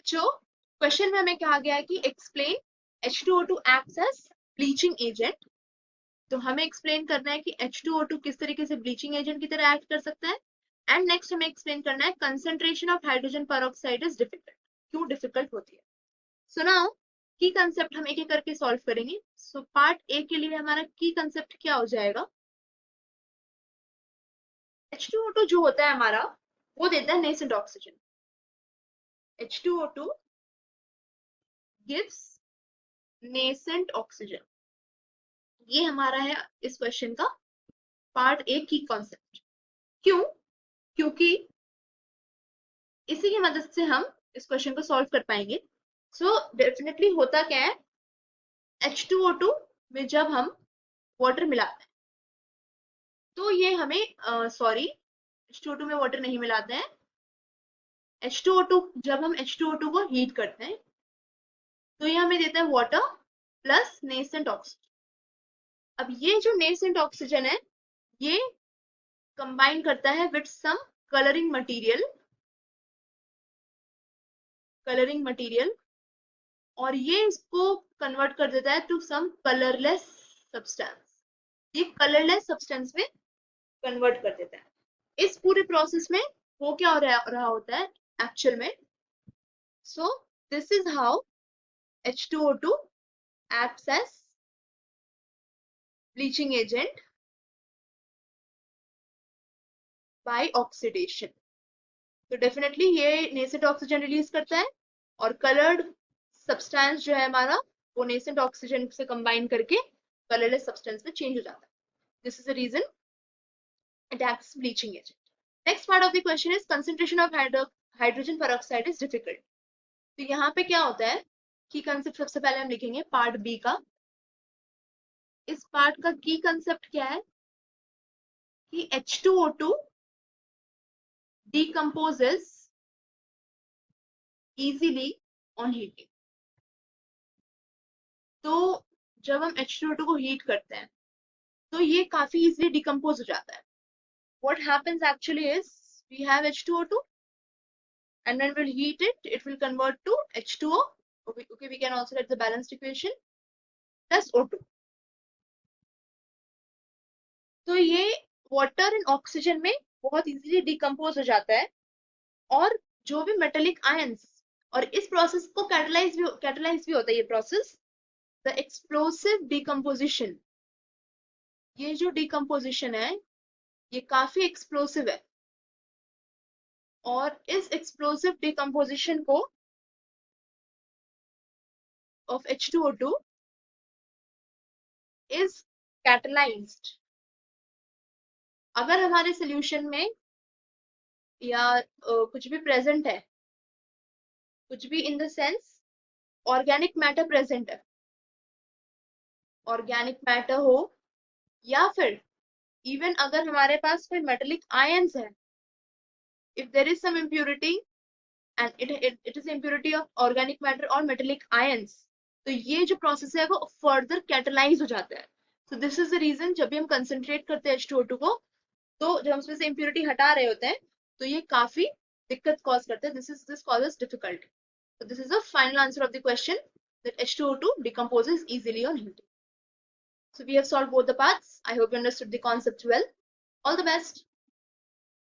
बच्चों क्वेश्चन में हमें कहा गया है कि explain H2O2 acts as bleaching agent. तो हमें एक्सप्लेन करना है कि H2O2 किस तरीके से ब्लीचिंग एजेंट की तरह एक्ट कर सकता है। एंड नेक्स्ट हमें एक्सप्लेन करना है concentration of hydrogen peroxide is difficult, क्यों डिफिकल्ट होती है। सो नाउ की कंसेप्ट हम एक एक करके सॉल्व करेंगे। सो पार्ट ए के लिए हमारा की कंसेप्ट क्या हो जाएगा, H2O2 जो होता है हमारा वो देता है nascent oxygen. H2O2 gives nascent oxygen. ये हमारा है इस क्वेश्चन का पार्ट ए की कॉन्सेप्ट। क्यों? क्योंकि इसी की मदद से हम इस क्वेश्चन को सॉल्व कर पाएंगे। सो डेफिनेटली होता क्या है, H2O2 में जब हम वाटर मिलाते हैं तो ये हमें सॉरी H2O2 में वाटर नहीं मिलाते हैं। H2O2 जब हम H2O2 को हीट करते हैं तो ये हमें देता है वाटर प्लस नेसेंट ऑक्सीजन। अब ये जो नेसेंट ऑक्सीजन है ये कंबाइन करता है विद सम कलरिंग मटेरियल और ये इसको कन्वर्ट कर देता है टू सम कलरलेस सब्सटेंस। ये कलरलेस सब्सटेंस में कन्वर्ट कर देता है। इस पूरे प्रोसेस में वो क्या हो रहा होता है एक्चुअल में। So this is how H2O2 acts as bleaching agent by oxidation। तो डेफिनेटली ये नेसेंट ऑक्सीजन रिलीज करता है और कलर्ड सब्सटेंस जो है हमारा वो नेसेंट ऑक्सीजन से कंबाइन करके कलरलेस सब्सटेंस में चेंज हो जाता है। This is the reason it acts bleaching agent. Next part of the question is concentration of hydrogen peroxide is difficult. तो यहाँ पे क्या होता है की कंसेप्ट सबसे पहले हम लिखेंगे पार्ट बी का। इस पार्ट का की कंसेप्ट क्या है कि H2O2 decomposes easily on heating। तो जब हम H2O2 को हीट करते हैं तो ये काफी इजीली डिकम्पोज हो जाता है। What happens actually is we have H2O2 and when we'll heat it, it will convert to H2O. Okay, we can also write the balanced equation plus O2। तो ये वाटर एंड ऑक्सीजन में बहुत easily decompose हो जाता है और जो भी मेटेलिक आयंस, और इस प्रोसेस को कैटलाइज भी होता है ये प्रोसेस, द एक्सप्लोसिव डिकम्पोजिशन। ये जो डिकम्पोजिशन है ये काफी एक्सप्लोसिव है और इस एक्सप्लोसिव डिकम्पोजिशन को of H2O2 is catalyzed। अगर हमारे सोल्यूशन में या कुछ भी प्रेजेंट है, कुछ भी in the sense organic matter present है, ऑर्गेनिक मैटर हो या फिर इवन अगर हमारे पास कोई मेटेलिक आयंस है, if there is some impurity and it is impurity of organic matter और मेटेलिक आयंस, तो ये जो प्रोसेस है वो फर्दर कैटलाइज हो जाता है। So this is the reason जब भी हम कंसंट्रेट करते हैं H2O2 को तो जब हम उसमें से इम्प्योरिटी हटा रहे होते हैं तो ये काफी दिक्कत कॉज करते हैं। This causes difficulty. So this is the final answer of the question that H2O2 decomposes easily on heating. So we have solved both the parts. I hope you understood the concept well. All the best.